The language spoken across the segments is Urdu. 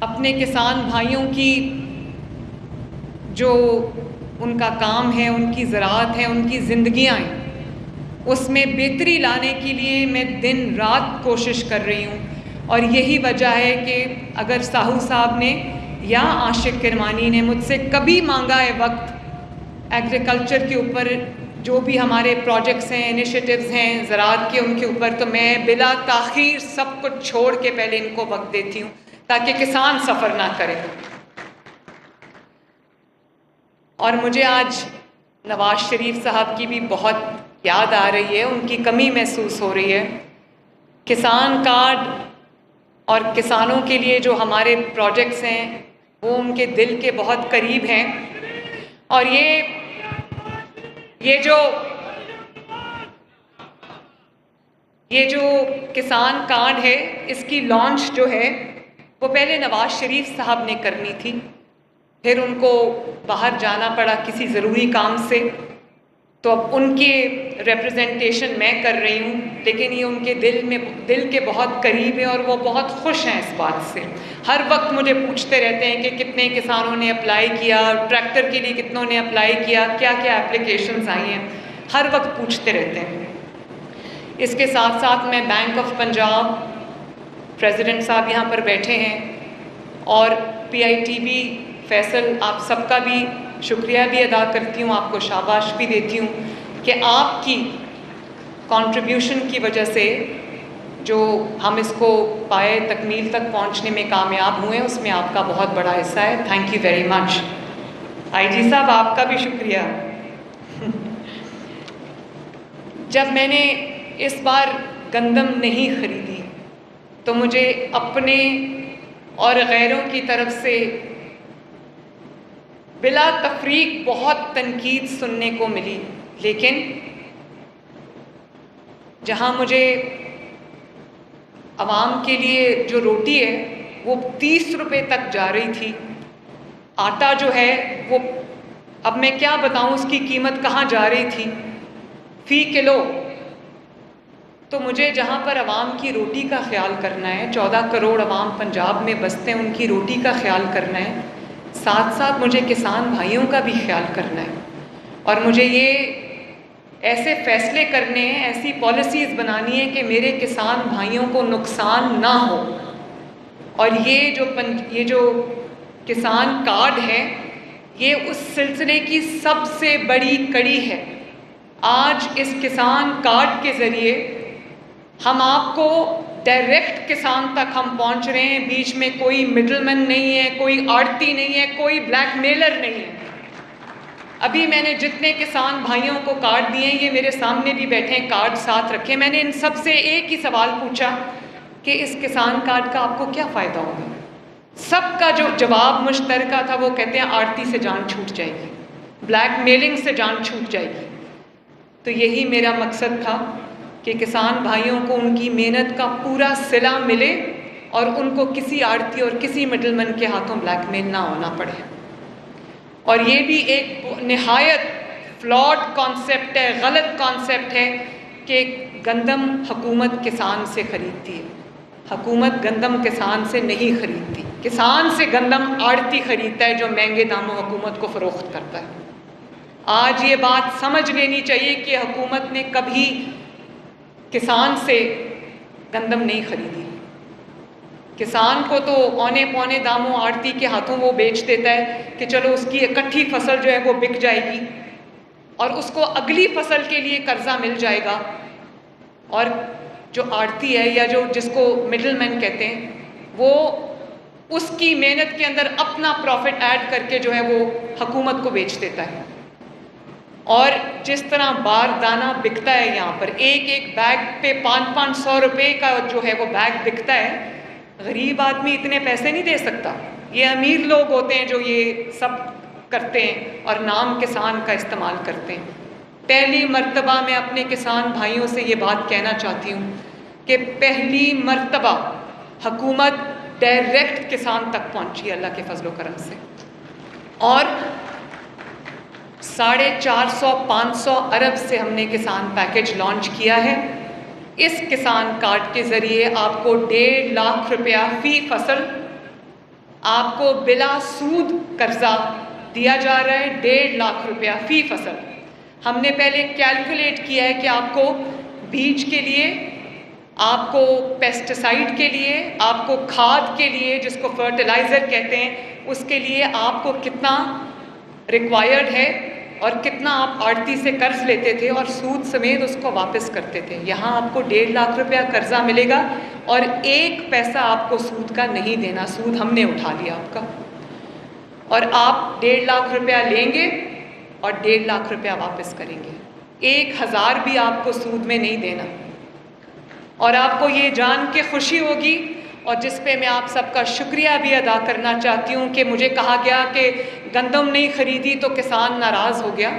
اپنے کسان بھائیوں کی جو ان کا کام ہے، ان کی زراعت ہے، ان کی زندگیاں ہیں، اس میں بہتری لانے کے لیے میں دن رات کوشش کر رہی ہوں. اور یہی وجہ ہے کہ اگر ساہو صاحب نے یا عاشق کرمانی نے مجھ سے کبھی مانگا ہے وقت ایگریکلچر کے اوپر، جو بھی ہمارے پروجیکٹس ہیں، انیشیٹیوز ہیں زراعت کے، ان کے اوپر، تو میں بلا تاخیر سب کچھ چھوڑ کے پہلے ان کو وقت دیتی ہوں تاکہ کسان سفر نہ کرے. اور مجھے آج نواز شریف صاحب کی بھی بہت یاد آ رہی ہے، ان کی کمی محسوس ہو رہی ہے. کسان کارڈ اور کسانوں کے لیے جو ہمارے پروجیکٹس ہیں وہ ان کے دل کے بہت قریب ہیں. اور یہ جو کسان کارڈ ہے، اس کی لانچ جو ہے وہ پہلے نواز شریف صاحب نے کرنی تھی، پھر ان کو باہر جانا پڑا کسی ضروری کام سے، تو اب ان کے ریپرزنٹیشن میں کر رہی ہوں. لیکن یہ ان کے دل کے بہت قریب ہے اور وہ بہت خوش ہیں اس بات سے. ہر وقت مجھے پوچھتے رہتے ہیں کہ کتنے کسانوں نے اپلائی کیا، ٹریکٹر کے لیے کتنوں نے اپلائی کیا، کیا کیا اپلیکیشنز آئی ہیں، ہر وقت پوچھتے رہتے ہیں. اس کے ساتھ ساتھ میں بینک آف پنجاب، پریزیڈنٹ صاحب یہاں پر بیٹھے ہیں، اور PITB فیصل، آپ سب کا بھی شکریہ بھی ادا کرتی ہوں، آپ کو شاباش بھی دیتی ہوں کہ آپ کی کنٹریبیوشن کی وجہ سے جو ہم اس کو پائے تکمیل تک پہنچنے میں کامیاب ہوئے، اس میں آپ کا بہت بڑا حصہ ہے. Thank you very much. IG صاحب آپ کا بھی شکریہ. جب میں نے اس بار گندم نہیں خریدی تو مجھے اپنے اور غیروں کی طرف سے بلا تفریق بہت تنقید سننے کو ملی، لیکن جہاں مجھے عوام کے لیے جو روٹی ہے وہ 30 روپے تک جا رہی تھی، آٹا جو ہے وہ اب میں کیا بتاؤں اس کی قیمت کہاں جا رہی تھی فی کلو، تو مجھے جہاں پر عوام کی روٹی کا خیال کرنا ہے، 14 کروڑ عوام پنجاب میں بستے ہیں، ان کی روٹی کا خیال کرنا ہے، ساتھ ساتھ مجھے کسان بھائیوں کا بھی خیال کرنا ہے. اور مجھے یہ ایسے فیصلے کرنے ہیں، ایسی پالیسیز بنانی ہے کہ میرے کسان بھائیوں کو نقصان نہ ہو. اور یہ جو کسان کارڈ ہے، یہ اس سلسلے کی سب سے بڑی کڑی ہے. آج اس کسان کارڈ کے ذریعے ہم آپ کو ڈائریکٹ کسان تک ہم پہنچ رہے ہیں، بیچ میں کوئی مڈل مین نہیں ہے، کوئی آڑتی نہیں ہے، کوئی بلیک میلر نہیں ہے. ابھی میں نے جتنے کسان بھائیوں کو کارڈ دیے ہیں، یہ میرے سامنے بھی بیٹھے ہیں، کارڈ ساتھ رکھے، میں نے ان سب سے ایک ہی سوال پوچھا کہ اس کسان کارڈ کا آپ کو کیا فائدہ ہوگا. سب کا جو جواب مشترکہ تھا وہ کہتے ہیں آڑتی سے جان چھوٹ جائے گی، بلیک میلنگ سے جان چھوٹ جائے گی. تو یہی میرا مقصد تھا کہ کسان بھائیوں کو ان کی محنت کا پورا صلہ ملے اور ان کو کسی آڑتی اور کسی مڈل مین کے ہاتھوں بلیک میل نہ ہونا پڑے. اور یہ بھی ایک نہایت فلاڈ کانسیپٹ ہے، غلط کانسیپٹ ہے کہ گندم حکومت کسان سے خریدتی ہے. حکومت گندم کسان سے نہیں خریدتی، کسان سے گندم آڑتی خریدتا ہے جو مہنگے داموں حکومت کو فروخت کرتا ہے. آج یہ بات سمجھ لینی چاہیے کہ حکومت نے کبھی کسان سے گندم نہیں خریدی. کسان کو تو اونے پونے داموں آڑتی کے ہاتھوں وہ بیچ دیتا ہے کہ چلو اس کی اکٹھی فصل جو ہے وہ بک جائے گی اور اس کو اگلی فصل کے لیے قرضہ مل جائے گا. اور جو آڑتی ہے یا جس کو مڈل مین کہتے ہیں، وہ اس کی محنت کے اندر اپنا پروفٹ ایڈ کر کے جو ہے وہ حکومت کو بیچ دیتا ہے. اور جس طرح باردانہ بکتا ہے، یہاں پر ایک ایک بیگ پہ 500 روپے کا جو ہے وہ بیگ بکتا ہے، غریب آدمی اتنے پیسے نہیں دے سکتا. یہ امیر لوگ ہوتے ہیں جو یہ سب کرتے ہیں اور نام کسان کا استعمال کرتے ہیں. پہلی مرتبہ میں اپنے کسان بھائیوں سے یہ بات کہنا چاہتی ہوں کہ پہلی مرتبہ حکومت ڈائریکٹ کسان تک پہنچی اللہ کے فضل و کرم سے، اور 450-500 ارب سے ہم نے کسان پیکج لانچ کیا ہے. اس کسان کارڈ کے ذریعے آپ کو 1.5 لاکھ روپیہ فی فصل آپ کو بلا سود قرضہ دیا جا رہا ہے 1.5 لاکھ روپیہ فی فصل. ہم نے پہلے کیلکولیٹ کیا ہے کہ آپ کو بیج کے لیے، آپ کو پیسٹیسائڈ کے لیے، آپ کو کھاد کے لیے جس کو فرٹیلائزر کہتے ہیں اس کے لیے آپ کو کتنا ریکوائرڈ ہے اور کتنا آپ آڑتی سے قرض لیتے تھے اور سود سمیت اس کو واپس کرتے تھے. یہاں آپ کو 1.5 لاکھ روپیہ قرضہ ملے گا اور 1 پیسہ آپ کو سود کا نہیں دینا. سود ہم نے اٹھا لیا آپ کا، اور آپ 1.5 لاکھ روپیہ لیں گے اور 1.5 لاکھ روپیہ واپس کریں گے. 1000 بھی آپ کو سود میں نہیں دینا. اور آپ کو یہ جان کے خوشی ہوگی، اور جس پہ میں آپ سب کا شکریہ بھی ادا کرنا چاہتی ہوں کہ مجھے کہا گیا کہ گندم نہیں خریدی تو کسان ناراض ہو گیا.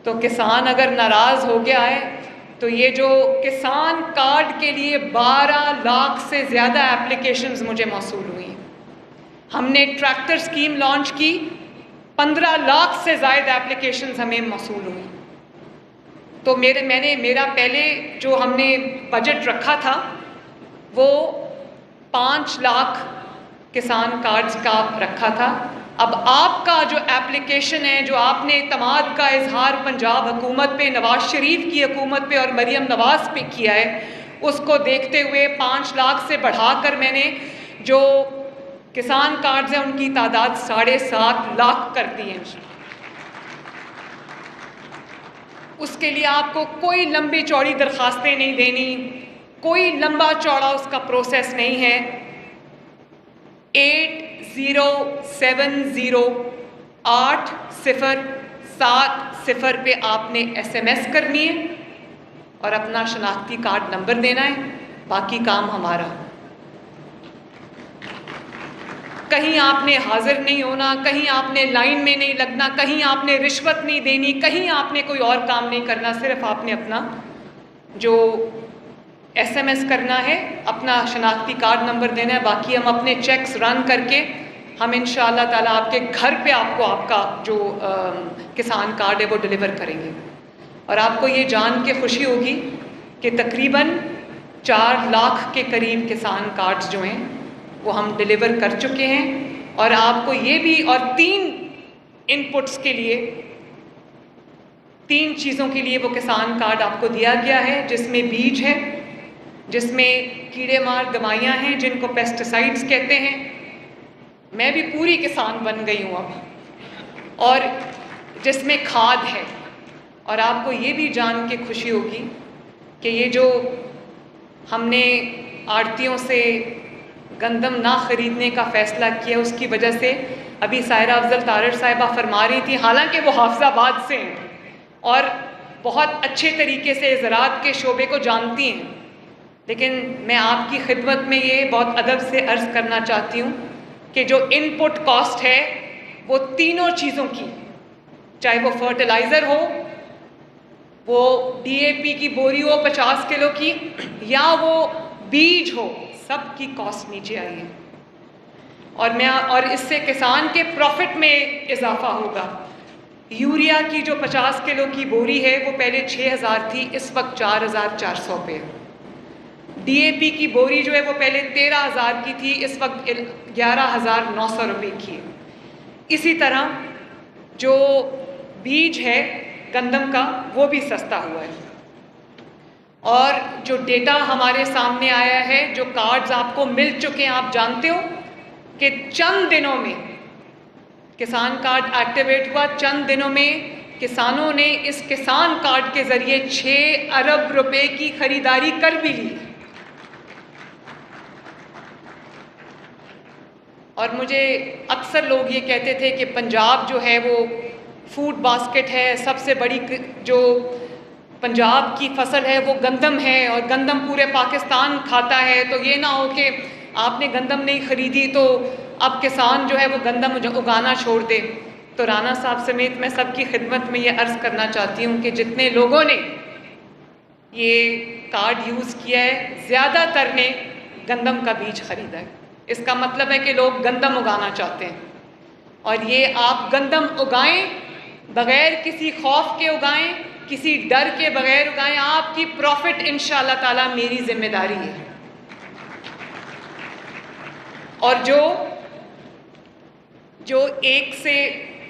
تو کسان اگر ناراض ہو گیا ہے تو یہ جو کسان کارڈ کے لیے 12 لاکھ سے زیادہ اپلیکیشنز مجھے موصول ہوئی ہیں. ہم نے ٹریکٹر اسکیم لانچ کی، 15 لاکھ سے زائد اپلیکیشنز ہمیں موصول ہوئی. تو میرا پہلے جو ہم نے بجٹ رکھا تھا وہ 5 لاکھ کسان کارڈز کا رکھا تھا. اب آپ کا جو اپلیکیشن ہے، جو آپ نے اعتماد کا اظہار پنجاب حکومت پہ، نواز شریف کی حکومت پہ اور مریم نواز پہ کیا ہے، اس کو دیکھتے ہوئے 5 لاکھ سے بڑھا کر میں نے جو کسان کارڈز ہیں ان کی تعداد 7.5 لاکھ کر دی ہیں. اس کے لیے آپ کو کوئی لمبی چوڑی درخواستیں نہیں دینی، کوئی لمبا چوڑا اس کا پروسیس نہیں ہے. 8070 پہ آپ نے SMS کرنی ہے اور اپنا شناختی کارڈ نمبر دینا ہے. باقی کام ہمارا. کہیں آپ نے حاضر نہیں ہونا، کہیں آپ نے لائن میں نہیں لگنا، کہیں آپ نے رشوت نہیں دینی، کہیں آپ نے کوئی اور کام نہیں کرنا. صرف آپ نے اپنا جو SMS کرنا ہے، اپنا شناختی کارڈ نمبر دینا ہے. باقی ہم اپنے چیکس رن کر کے ہم انشاءاللہ تعالیٰ آپ کے گھر پہ آپ کو آپ کا جو کسان کارڈ ہے وہ ڈیلیور کریں گے. اور آپ کو یہ جان کے خوشی ہوگی کہ تقریباً 4 لاکھ کے قریب کسان کارڈز جو ہیں وہ ہم ڈیلیور کر چکے ہیں. اور آپ کو یہ بھی، اور 3 ان پٹس کے لیے، 3 چیزوں کے لیے وہ کسان کارڈ آپ کو دیا گیا ہے، جس میں بیج ہے، جس میں کیڑے مار دوائیاں ہیں جن کو پیسٹیسائڈز کہتے ہیں. میں بھی پوری کسان بن گئی ہوں اب. اور جس میں کھاد ہے. اور آپ کو یہ بھی جان کے خوشی ہوگی کہ یہ جو ہم نے آڑتیوں سے گندم نہ خریدنے کا فیصلہ کیا، اس کی وجہ سے ابھی سائرہ افضل تارڑ صاحبہ فرما رہی تھی، حالانکہ وہ حافظ آباد سے ہیں اور بہت اچھے طریقے سے زراعت کے شعبے کو جانتی ہیں، لیکن میں آپ کی خدمت میں یہ بہت ادب سے عرض کرنا چاہتی ہوں کہ جو ان پٹ کاسٹ ہے وہ تینوں چیزوں کی، چاہے وہ فرٹیلائزر ہو، وہ DAP کی بوری ہو 50 کلو کی، یا وہ بیج ہو، سب کی کاسٹ نیچے آئی ہے. اور اس سے کسان کے پروفٹ میں اضافہ ہوگا. یوریا کی جو 50 کلو کی بوری ہے وہ پہلے 6000 تھی، اس وقت 4400 پہ. DAP کی بوری جو ہے وہ پہلے 13000 کی تھی، اس وقت 11900 روپے کی ہے. اسی طرح جو بیج ہے گندم کا وہ بھی سستا ہوا ہے. اور جو ڈیٹا ہمارے سامنے آیا ہے، جو کارڈز آپ کو مل چکے ہیں، آپ جانتے ہو کہ چند دنوں میں کسان کارڈ ایکٹیویٹ ہوا، چند دنوں میں کسانوں نے اس کسان کارڈ کے ذریعے 6 ارب روپے کی خریداری کر بھی لی. اور مجھے اکثر لوگ یہ کہتے تھے کہ پنجاب جو ہے وہ فوڈ باسکٹ ہے، سب سے بڑی جو پنجاب کی فصل ہے وہ گندم ہے اور گندم پورے پاکستان کھاتا ہے، تو یہ نہ ہو کہ آپ نے گندم نہیں خریدی تو اب کسان جو ہے وہ گندم اگانا چھوڑ دے. تو رانا صاحب سمیت میں سب کی خدمت میں یہ عرض کرنا چاہتی ہوں کہ جتنے لوگوں نے یہ کارڈ یوز کیا ہے، زیادہ تر نے گندم کا بیج خریدا ہے. اس کا مطلب ہے کہ لوگ گندم اگانا چاہتے ہیں، اور یہ آپ گندم اگائیں، بغیر کسی خوف کے اگائیں، کسی ڈر کے بغیر اگائیں. آپ کی پروفٹ انشاءاللہ تعالیٰ میری ذمہ داری ہے. اور جو جو 1 سے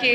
کے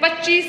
25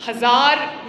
1000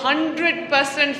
100%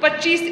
25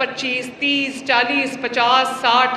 25, 30, 40, 50, 60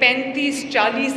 35-40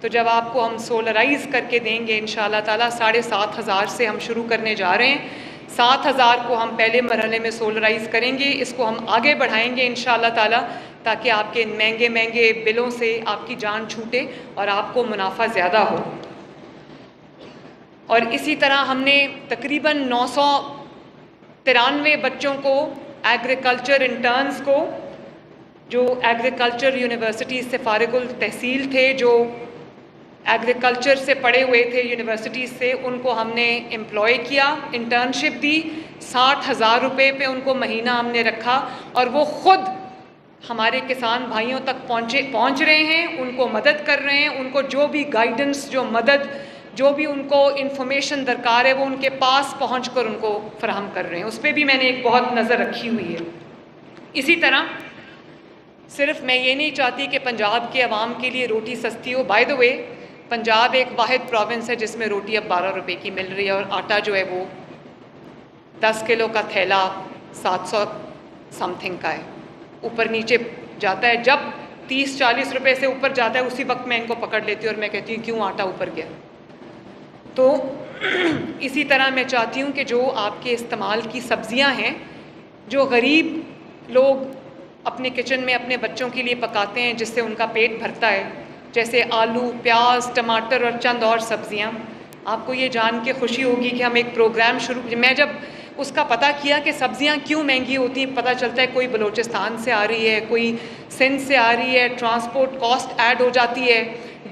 تو جب آپ کو ہم سولرائز کر کے دیں گے انشاءاللہ تعالیٰ 7,500 سے ہم شروع کرنے جا رہے ہیں. 7,000 کو ہم پہلے مرحلے میں سولرائز کریں گے. اس کو ہم آگے بڑھائیں گے انشاءاللہ تعالیٰ تاکہ آپ کے مہنگے مہنگے بلوں سے آپ کی جان چھوٹے اور آپ کو منافع زیادہ ہو. اور اسی طرح ہم نے تقریباً 993 بچوں کو ایگریکلچر انٹرنز کو جو ایگریکلچر یونیورسٹیز سے فارغ التحصیل تھے, جو ایگریکلچر سے پڑھے ہوئے تھے یونیورسٹیز سے, ان کو ہم نے امپلائی کیا, انٹرنشپ دی. 60,000 روپے پہ ان کو مہینہ ہم نے رکھا اور وہ خود ہمارے کسان بھائیوں تک پہنچ رہے ہیں, ان کو مدد کر رہے ہیں. ان کو جو بھی گائیڈنس, جو مدد, جو بھی ان کو انفارمیشن درکار ہے وہ ان کے پاس پہنچ کر ان کو فراہم کر رہے ہیں. اس پہ بھی میں نے ایک بہت نظر رکھی ہوئی ہے. اسی طرح صرف میں یہ نہیں چاہتی کہ پنجاب کے عوام کے لیے روٹی سستی ہو. بائی دا وے, پنجاب ایک واحد پروونس ہے جس میں روٹی اب 12 روپے کی مل رہی ہے اور آٹا جو ہے وہ 10 کلو کا تھیلا 700 سم تھنگ کا ہے, اوپر نیچے جاتا ہے. جب 30-40 روپے سے اوپر جاتا ہے اسی وقت میں ان کو پکڑ لیتی ہوں اور میں کہتی ہوں کیوں آٹا اوپر گیا. تو اسی طرح میں چاہتی ہوں کہ جو آپ کے استعمال کی سبزیاں ہیں, جو غریب لوگ اپنے کچن میں اپنے بچوں کے لیے پکاتے ہیں جس سے ان کا پیٹ بھرتا ہے, جیسے آلو, پیاز, ٹماٹر اور چند اور سبزیاں, آپ کو یہ جان کے خوشی ہوگی کہ ہم ایک پروگرام میں جب اس کا پتہ کیا کہ سبزیاں کیوں مہنگی ہوتی ہیں, پتہ چلتا ہے کوئی بلوچستان سے آ رہی ہے, کوئی سندھ سے آ رہی ہے, ٹرانسپورٹ کاسٹ ایڈ ہو جاتی ہے,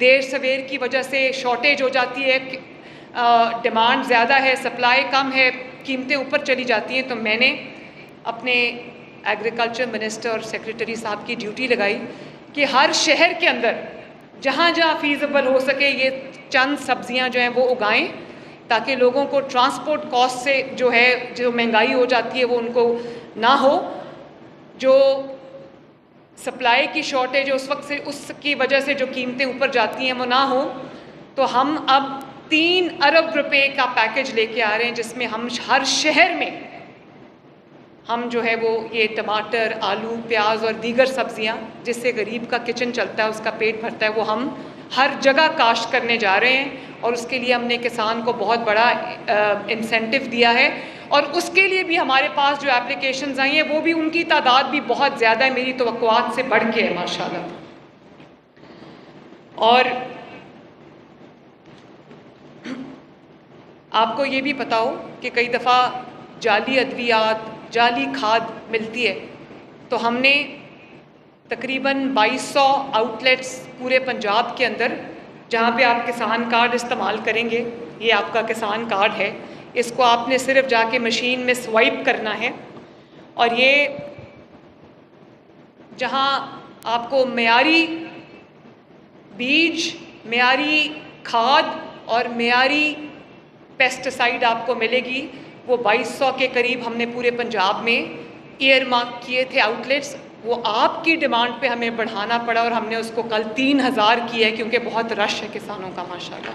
دیر سویر کی وجہ سے شارٹیج ہو جاتی ہے, ڈیمانڈ زیادہ ہے, سپلائی کم ہے, قیمتیں اوپر چلی جاتی ہیں. تو میں نے اپنے ایگریکلچر منسٹر اور سیکریٹری صاحب کی ڈیوٹی لگائی کہ ہر شہر کے اندر جہاں جہاں فیزیبل ہو سکے یہ چند سبزیاں جو ہیں وہ اگائیں تاکہ لوگوں کو ٹرانسپورٹ کاسٹ سے جو ہے جو مہنگائی ہو جاتی ہے وہ ان کو نہ ہو, جو سپلائی کی شارٹیج اس وقت سے اس کی وجہ سے جو قیمتیں اوپر جاتی ہیں وہ نہ ہو. تو ہم اب 3 ارب روپے کا پیکج لے کے آ رہے ہیں جس میں ہم ہر شہر میں ہم جو ہے وہ یہ ٹماٹر, آلو, پیاز اور دیگر سبزیاں جس سے غریب کا کچن چلتا ہے, اس کا پیٹ بھرتا ہے, وہ ہم ہر جگہ کاشت کرنے جا رہے ہیں. اور اس کے لیے ہم نے کسان کو بہت بڑا انسینٹو دیا ہے اور اس کے لیے بھی ہمارے پاس جو اپلیکیشنز آئی ہیں وہ بھی ان کی تعداد بھی بہت زیادہ ہے, میری توقعات سے بڑھ کے ہے ماشاءاللہ. اور آپ کو یہ بھی پتہ ہو کہ کئی دفعہ جعلی ادویات, جعلی کھاد ملتی ہے, تو ہم نے تقریباً 2200 آؤٹ لیٹس پورے پنجاب کے اندر جہاں پہ آپ کسان کارڈ استعمال کریں گے, یہ آپ کا کسان کارڈ ہے, اس کو آپ نے صرف جا کے مشین میں سوائپ کرنا ہے اور یہ جہاں آپ کو معیاری بیج, معیاری کھاد اور معیاری پیسٹیسائڈ آپ کو ملے گی. وہ 2200 کے قریب ہم نے پورے پنجاب میں ایئر مارک کیے تھے آؤٹ لیٹس. وہ آپ کی ڈیمانڈ پہ ہمیں بڑھانا پڑا اور ہم نے اس کو کل 3000 کیا ہے کیونکہ بہت رش ہے کسانوں کا ماشاءاللہ.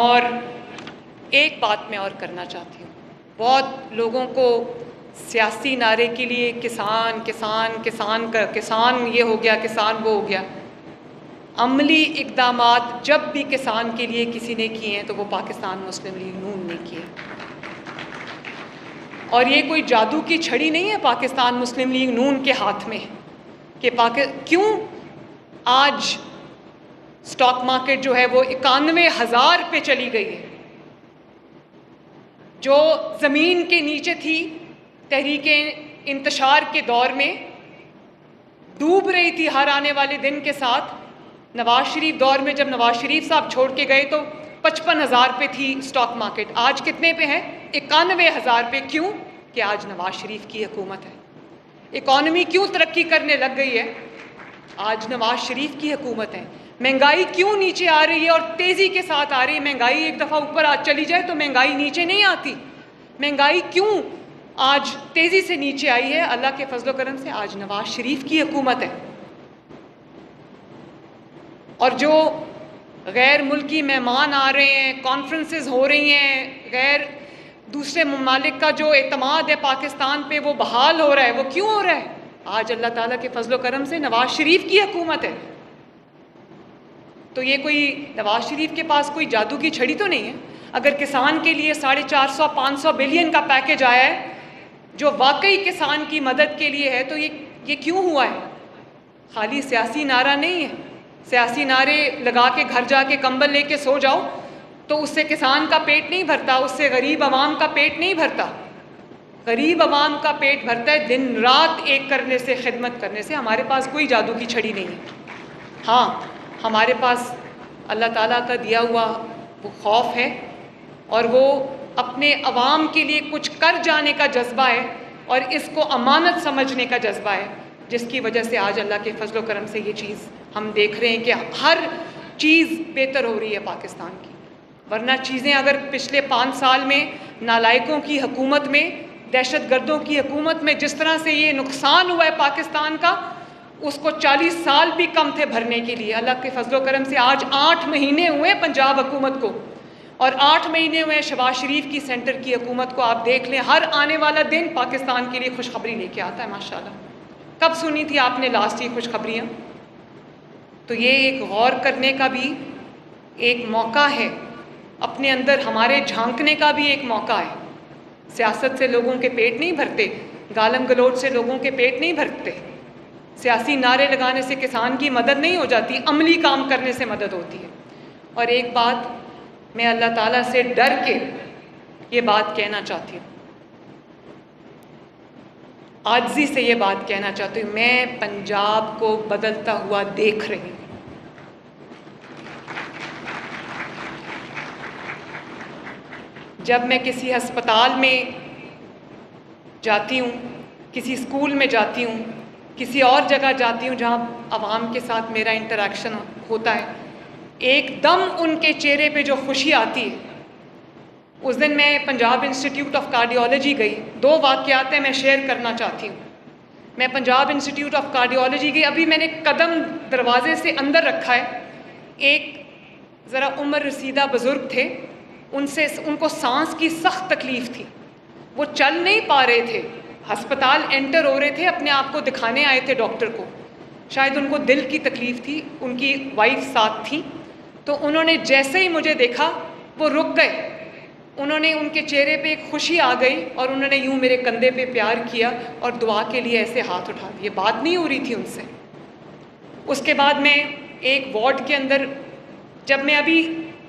اور ایک بات میں اور کرنا چاہتی ہوں, بہت لوگوں کو سیاسی نعرے کے لیے کسان کسان کسان کا کسان یہ ہو گیا, کسان وہ ہو گیا. عملی اقدامات جب بھی کسان کے لیے کسی نے کیے ہیں تو وہ پاکستان مسلم لیگ نون نے کیے. اور یہ کوئی جادو کی چھڑی نہیں ہے پاکستان مسلم لیگ نون کے ہاتھ میں کہ کیوں آج سٹاک مارکیٹ جو ہے وہ 91,000 پہ چلی گئی ہے. جو زمین کے نیچے تھی تحریک انتشار کے دور میں, ڈوب رہی تھی ہر آنے والے دن کے ساتھ. نواز شریف دور میں جب نواز شریف صاحب چھوڑ کے گئے تو 55,000 پہ تھی سٹاک مارکیٹ, آج کتنے پہ ہے؟ 91,000 پہ. کیوں؟ کہ آج نواز شریف کی حکومت ہے. اکانومی کیوں ترقی کرنے لگ گئی ہے؟ آج نواز شریف کی حکومت ہے. مہنگائی کیوں نیچے آ رہی ہے اور تیزی کے ساتھ آ رہی ہے؟ مہنگائی ایک دفعہ اوپر چلی جائے تو مہنگائی نیچے نہیں آتی. مہنگائی کیوں آج تیزی سے نیچے آئی ہے؟ اللہ کے فضل و کرم سے آج نواز شریف کی حکومت ہے. اور جو غیر ملکی مہمان آ رہے ہیں, کانفرنسز ہو رہی ہیں, غیر دوسرے ممالک کا جو اعتماد ہے پاکستان پہ وہ بحال ہو رہا ہے, وہ کیوں ہو رہا ہے؟ آج اللہ تعالیٰ کے فضل و کرم سے نواز شریف کی حکومت ہے. تو یہ کوئی نواز شریف کے پاس کوئی جادو کی چھڑی تو نہیں ہے. اگر کسان کے لیے 450-500 بلین کا پیکج آیا ہے جو واقعی کسان کی مدد کے لیے ہے, تو یہ کیوں ہوا ہے؟ خالی سیاسی نعرہ نہیں ہے. سیاسی نعرے لگا کے گھر جا کے کمبل لے کے سو جاؤ تو اس سے کسان کا پیٹ نہیں بھرتا, اس سے غریب عوام کا پیٹ نہیں بھرتا. غریب عوام کا پیٹ بھرتا ہے دن رات ایک کرنے سے, خدمت کرنے سے. ہمارے پاس کوئی جادو کی چھڑی نہیں ہے. ہاں, ہمارے پاس اللہ تعالیٰ کا دیا ہوا وہ خوف ہے اور وہ اپنے عوام کے لیے کچھ کر جانے کا جذبہ ہے اور اس کو امانت سمجھنے کا جذبہ ہے, جس کی وجہ سے آج اللہ کے فضل و کرم سے یہ چیز ہم دیکھ رہے ہیں کہ ہر چیز بہتر ہو رہی ہے پاکستان کی. ورنہ چیزیں اگر پچھلے 5 سال میں نالائقوں کی حکومت میں, دہشت گردوں کی حکومت میں جس طرح سے یہ نقصان ہوا ہے پاکستان کا, اس کو 40 سال بھی کم تھے بھرنے کے لیے. اللہ کے فضل و کرم سے آج 8 مہینے ہوئے پنجاب حکومت کو اور 8 مہینے ہوئے شہباز شریف کی سینٹر کی حکومت کو. آپ دیکھ لیں ہر آنے والا دن پاکستان کے لیے خوشخبری لے کے آتا ہے ماشاءاللہ. کب سنی تھی آپ نے لاسٹ یہ خوشخبریاں؟ تو یہ ایک غور کرنے کا بھی ایک موقع ہے, اپنے اندر ہمارے جھانکنے کا بھی ایک موقع ہے. سیاست سے لوگوں کے پیٹ نہیں بھرتے, گالم گلوچ سے لوگوں کے پیٹ نہیں بھرتے, سیاسی نعرے لگانے سے کسان کی مدد نہیں ہو جاتی, عملی کام کرنے سے مدد ہوتی ہے. اور ایک بات میں اللہ تعالیٰ سے ڈر کے یہ بات کہنا چاہتی ہوں, عاجزی سے یہ بات کہنا چاہتی ہوں, میں پنجاب کو بدلتا ہوا دیکھ رہی ہوں. جب میں کسی ہسپتال میں جاتی ہوں, کسی اسکول میں جاتی ہوں, کسی اور جگہ جاتی ہوں جہاں عوام کے ساتھ میرا انٹریکشن ہوتا ہے, ایک دم ان کے چہرے پہ جو خوشی آتی ہے. اس دن میں پنجاب انسٹیٹیوٹ آف کارڈیالوجی گئی. 2 واقعات ہیں میں شیئر کرنا چاہتی ہوں. میں پنجاب انسٹیٹیوٹ آف کارڈیالوجی گئی, ابھی میں نے قدم دروازے سے اندر رکھا ہے. ایک ذرا عمر رسیدہ بزرگ تھے, ان کو سانس کی سخت تکلیف تھی, وہ چل نہیں پا رہے تھے. ہسپتال انٹر ہو رہے تھے, اپنے آپ کو دکھانے آئے تھے ڈاکٹر کو. شاید ان کو دل کی تکلیف تھی, ان کی وائف ساتھ تھی. تو انہوں نے جیسے ہی مجھے دیکھا وہ رک گئے. انہوں نے, ان کے چہرے پہ ایک خوشی آ گئی اور انہوں نے یوں میرے کندھے پہ پیار کیا اور دعا کے لیے ایسے ہاتھ اٹھا دیے. بات نہیں ہو رہی تھی ان سے. اس کے بعد میں ایک وارڈ کے اندر, جب میں ابھی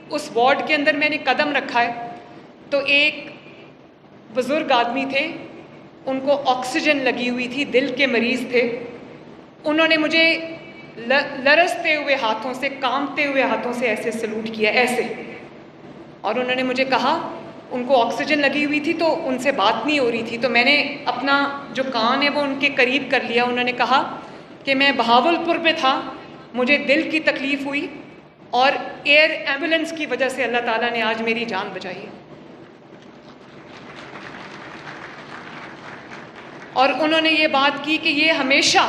اس وارڈ کے اندر میں نے قدم رکھا ہے تو ایک بزرگ آدمی تھے, ان کو آکسیجن لگی ہوئی تھی, دل کے مریض تھے. انہوں نے مجھے لرزتے ہوئے ہاتھوں سے, کانپتے ہوئے ہاتھوں سے ایسے سلوٹ کیا, ایسے. اور انہوں نے مجھے کہا, ان کو آکسیجن لگی ہوئی تھی تو ان سے بات نہیں ہو رہی تھی, تو میں نے اپنا جو کان ہے وہ ان کے قریب کر لیا. انہوں نے کہا کہ میں بہاولپور پہ تھا, مجھے دل کی تکلیف ہوئی اور ایئر ایمبولنس کی وجہ سے اللہ تعالیٰ نے آج میری جان بچائی ہے. اور انہوں نے یہ بات کی کہ یہ ہمیشہ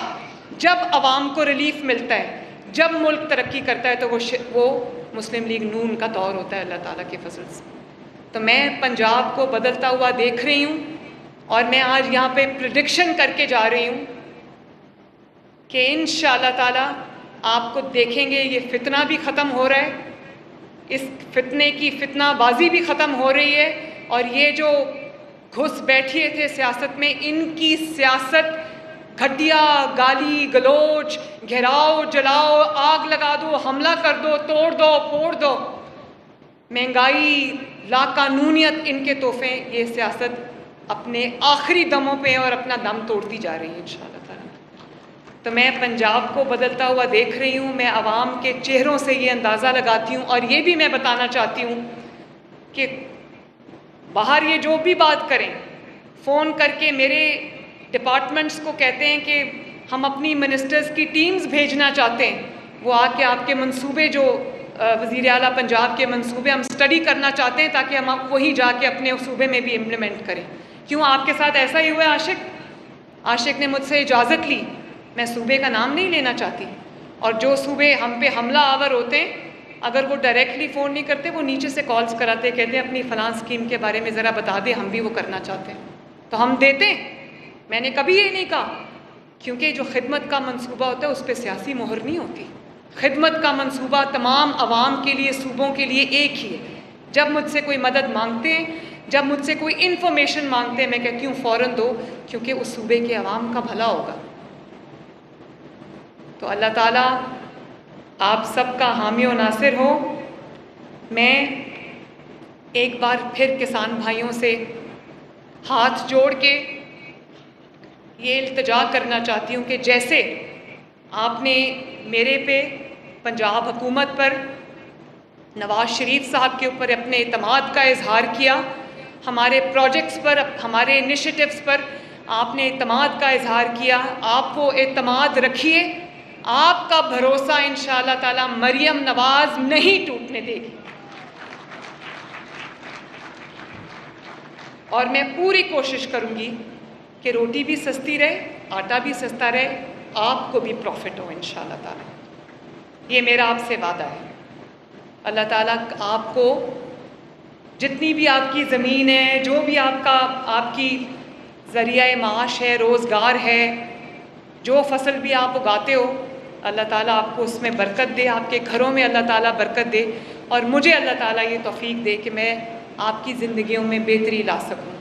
جب عوام کو ریلیف ملتا ہے, جب ملک ترقی کرتا ہے تو وہ مسلم لیگ نون کا دور ہوتا ہے اللہ تعالیٰ کے فضل سے. تو میں پنجاب کو بدلتا ہوا دیکھ رہی ہوں اور میں آج یہاں پہ پریڈکشن کر کے جا رہی ہوں کہ انشاءاللہ تعالیٰ آپ کو دیکھیں گے یہ فتنہ بھی ختم ہو رہا ہے, اس فتنے کی فتنہ بازی بھی ختم ہو رہی ہے, اور یہ جو گھس بیٹھے تھے سیاست میں, ان کی سیاست گھٹیا, گالی گلوچ, گھیراؤ, جلاؤ, آگ لگا دو, حملہ کر دو, توڑ دو, پھوڑ دو, مہنگائی, لاقانونیت, ان کے تحفے, یہ سیاست اپنے آخری دموں پہ اور اپنا دم توڑتی جا رہی ہے انشاءاللہ تعالیٰ. تو میں پنجاب کو بدلتا ہوا دیکھ رہی ہوں, میں عوام کے چہروں سے یہ اندازہ لگاتی ہوں, اور یہ بھی میں بتانا چاہتی ہوں کہ باہر یہ جو بھی بات کریں, فون کر کے میرے ڈپارٹمنٹس کو کہتے ہیں کہ ہم اپنی منسٹرز کی ٹیمز بھیجنا چاہتے ہیں, وہ آ کے آپ کے منصوبے, جو وزیر اعلیٰ پنجاب کے منصوبے ہم اسٹڈی کرنا چاہتے ہیں تاکہ ہم وہی جا کے اپنے صوبے میں بھی امپلیمنٹ کریں. کیوں آپ کے ساتھ ایسا ہی ہوا ہے عاشق نے مجھ سے اجازت لی, میں صوبے کا نام نہیں لینا چاہتی, اور جو صوبے ہم پہ حملہ آور ہوتے ہیں اگر وہ ڈائریکٹلی فون نہیں کرتے, وہ نیچے سے کالز کراتے, کہتے ہیں اپنی فلاں اسکیم کے بارے میں ذرا بتا دیں, ہم بھی وہ کرنا چاہتے ہیں, تو ہم دیتے ہیں. میں نے کبھی یہ نہیں کہا کیونکہ جو خدمت کا منصوبہ ہوتا ہے اس پہ سیاسی مہر نہیں ہوتی. خدمت کا منصوبہ تمام عوام کے لیے، صوبوں کے لیے ایک ہی ہے. جب مجھ سے کوئی مدد مانگتے ہیں، جب مجھ سے کوئی انفارمیشن مانگتے ہیں، میں کہتی ہوں فوراً دو، کیونکہ اس صوبے کے عوام کا بھلا ہوگا. تو اللہ تعالیٰ آپ سب کا حامی و ناصر ہو. میں ایک بار پھر کسان بھائیوں سے ہاتھ جوڑ کے یہ التجا کرنا چاہتی ہوں کہ جیسے آپ نے میرے پہ، پنجاب حکومت پر، نواز شریف صاحب کے اوپر اپنے اعتماد کا اظہار کیا، ہمارے پروجیکٹس پر، ہمارے انیشیٹوز پر آپ نے اعتماد کا اظہار کیا، آپ وہ اعتماد رکھیے. آپ کا بھروسہ انشاءاللہ تعالی مریم نواز نہیں ٹوٹنے دے گی. اور میں پوری کوشش کروں گی کہ روٹی بھی سستی رہے، آٹا بھی سستا رہے، آپ کو بھی پروفٹ ہو انشاءاللہ تعالی. یہ میرا آپ سے وعدہ ہے. اللہ تعالیٰ آپ کو جتنی بھی آپ کی زمین ہے، جو بھی آپ کی ذریعہ معاش ہے، روزگار ہے، جو فصل بھی آپ اگاتے ہو، اللہ تعالیٰ آپ کو اس میں برکت دے، آپ کے گھروں میں اللہ تعالیٰ برکت دے، اور مجھے اللہ تعالیٰ یہ توفیق دے کہ میں آپ کی زندگیوں میں بہتری لا سکوں.